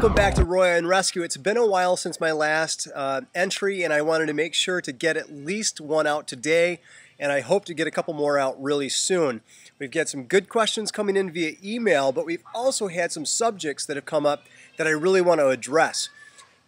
Welcome back to Roy and Rescue. It's been a while since my last entry, and I wanted to make sure to get at least one out today, and I hope to get a couple more out really soon. We've got some good questions coming in via email, but we've also had some subjects that have come up that I really want to address.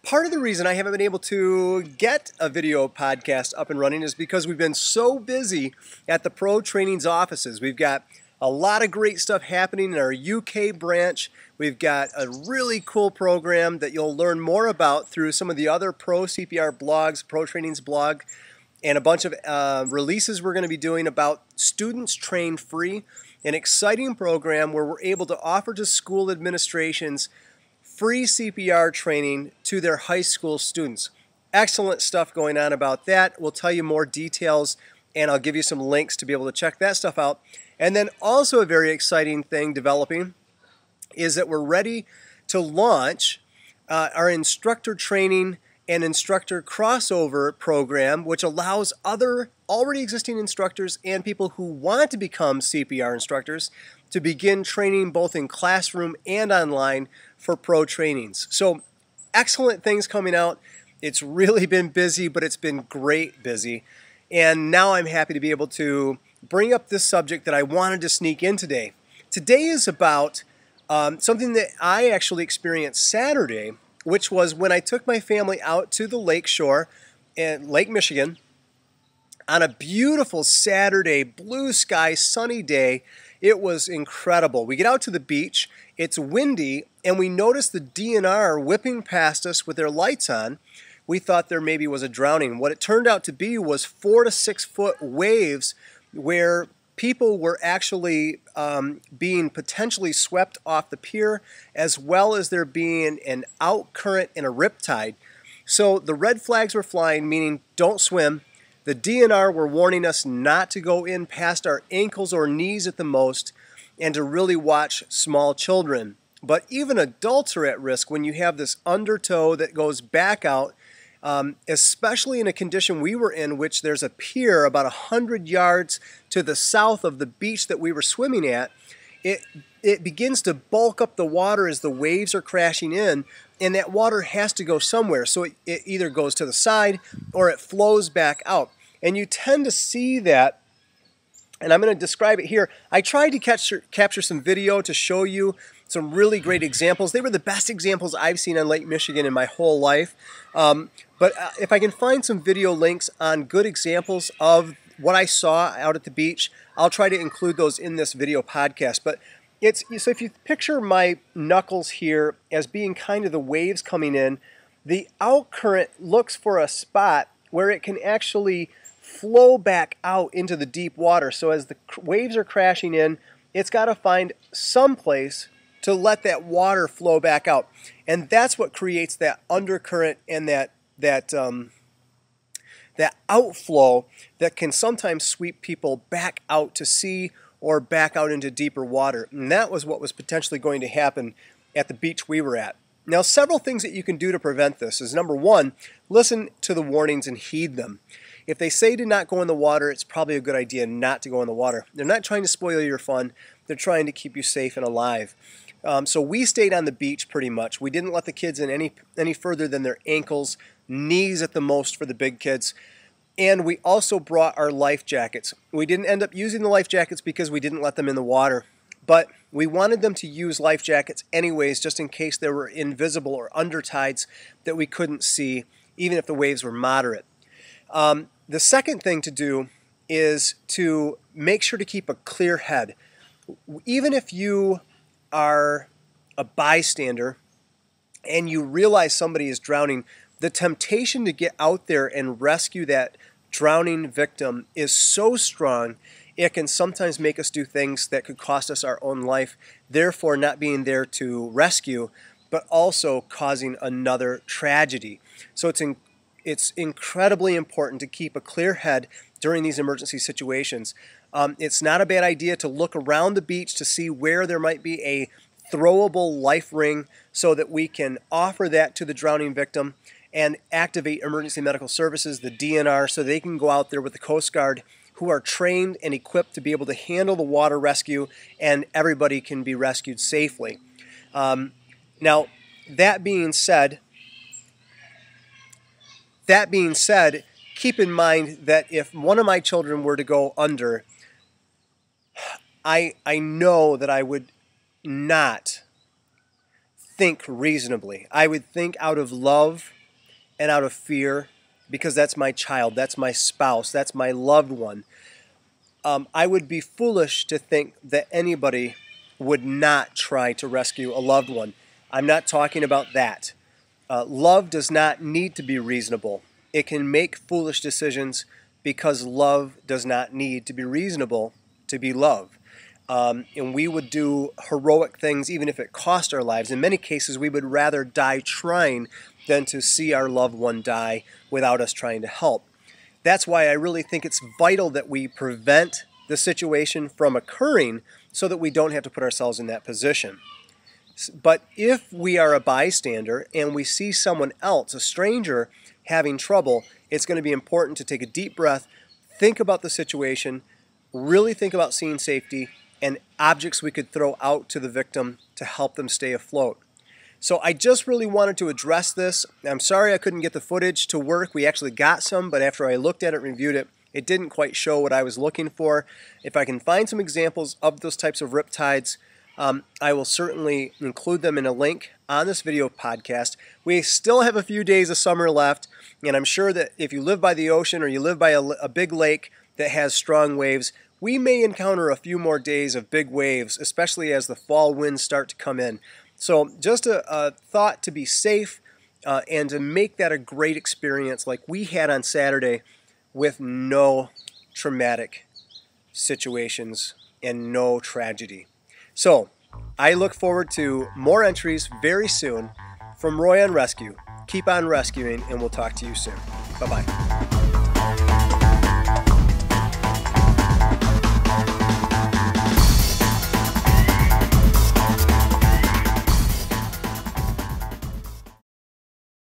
Part of the reason I haven't been able to get a video podcast up and running is because we've been so busy at the Pro Training's offices. We've got a lot of great stuff happening in our UK branch. We've got a really cool program that you'll learn more about through some of the other Pro CPR blogs, Pro Training's blog, and a bunch of releases we're going to be doing about students train free. An exciting program where we're able to offer to school administrations free CPR training to their high school students. Excellent stuff going on about that. We'll tell you more details, and I'll give you some links to be able to check that stuff out. And then also a very exciting thing developing is that we're ready to launch our instructor training and instructor crossover program, which allows other already existing instructors and people who want to become CPR instructors to begin training both in classroom and online for pro trainings. So excellent things coming out. It's really been busy, but it's been great busy. And now I'm happy to be able to bring up this subject that I wanted to sneak in today. Today is about something that I actually experienced Saturday, which was when I took my family out to the lake shore in Lake Michigan on a beautiful Saturday, blue sky, sunny day. It was incredible. We get out to the beach, it's windy, and we notice the DNR whipping past us with their lights on. We thought there maybe was a drowning. What it turned out to be was 4 to 6 foot waves where people were actually being potentially swept off the pier, as well as there being an out current and a riptide. So the red flags were flying, meaning don't swim. The DNR were warning us not to go in past our ankles or knees at the most, and to really watch small children. But even adults are at risk when you have this undertow that goes back out, especially in a condition we were in, which there's a pier about 100 yards to the south of the beach that we were swimming at. It begins to bulk up the water as the waves are crashing in, and that water has to go somewhere. So it either goes to the side or it flows back out. And you tend to see that, and I'm going to describe it here. I tried to capture some video to show you some really great examples. They were the best examples I've seen on Lake Michigan in my whole life. But if I can find some video links on good examples of what I saw out at the beach, I'll try to include those in this video podcast. But so if you picture my knuckles here as being kind of the waves coming in, the out current looks for a spot where it can actually flow back out into the deep water. So as the waves are crashing in, it's got to find some place to let that water flow back out. And that's what creates that undercurrent and that outflow that can sometimes sweep people back out to sea or back out into deeper water. And that was what was potentially going to happen at the beach we were at. Now, several things that you can do to prevent this is, number one, listen to the warnings and heed them. If they say to not go in the water, it's probably a good idea not to go in the water. They're not trying to spoil your fun. They're trying to keep you safe and alive. So we stayed on the beach pretty much. We didn't let the kids in any further than their ankles, knees at the most for the big kids. And we also brought our life jackets. We didn't end up using the life jackets because we didn't let them in the water. But we wanted them to use life jackets anyways, just in case there were invisible or undertides that we couldn't see, even if the waves were moderate. The second thing to do is to make sure to keep a clear head. Even if you are a bystander and you realize somebody is drowning, the temptation to get out there and rescue that drowning victim is so strong, it can sometimes make us do things that could cost us our own life, therefore not being there to rescue, but also causing another tragedy. So it's it's incredibly important to keep a clear head during these emergency situations. It's not a bad idea to look around the beach to see where there might be a throwable life ring so that we can offer that to the drowning victim and activate emergency medical services, the DNR, so they can go out there with the Coast Guard, who are trained and equipped to be able to handle the water rescue, and everybody can be rescued safely. Now, that being said, keep in mind that if one of my children were to go under, I know that I would not think reasonably. I would think out of love and out of fear, because that's my child, that's my spouse, that's my loved one. I would be foolish to think that anybody would not try to rescue a loved one. I'm not talking about that. Love does not need to be reasonable. It can make foolish decisions because love does not need to be reasonable to be love. And we would do heroic things even if it cost our lives. In many cases, we would rather die trying than to see our loved one die without us trying to help. That's why I really think it's vital that we prevent the situation from occurring so that we don't have to put ourselves in that position. But if we are a bystander and we see someone else, a stranger, having trouble, it's going to be important to take a deep breath, think about the situation, really think about scene safety, and objects we could throw out to the victim to help them stay afloat. So I just really wanted to address this. I'm sorry I couldn't get the footage to work. We actually got some, but after I looked at it and reviewed it, it didn't quite show what I was looking for. If I can find some examples of those types of riptides, I will certainly include them in a link on this video podcast. We still have a few days of summer left, and I'm sure that if you live by the ocean or you live by a big lake that has strong waves, we may encounter a few more days of big waves, especially as the fall winds start to come in. So just a thought to be safe and to make that a great experience like we had on Saturday with no traumatic situations and no tragedy. So I look forward to more entries very soon from Roy on Rescue. Keep on rescuing, and we'll talk to you soon. Bye-bye.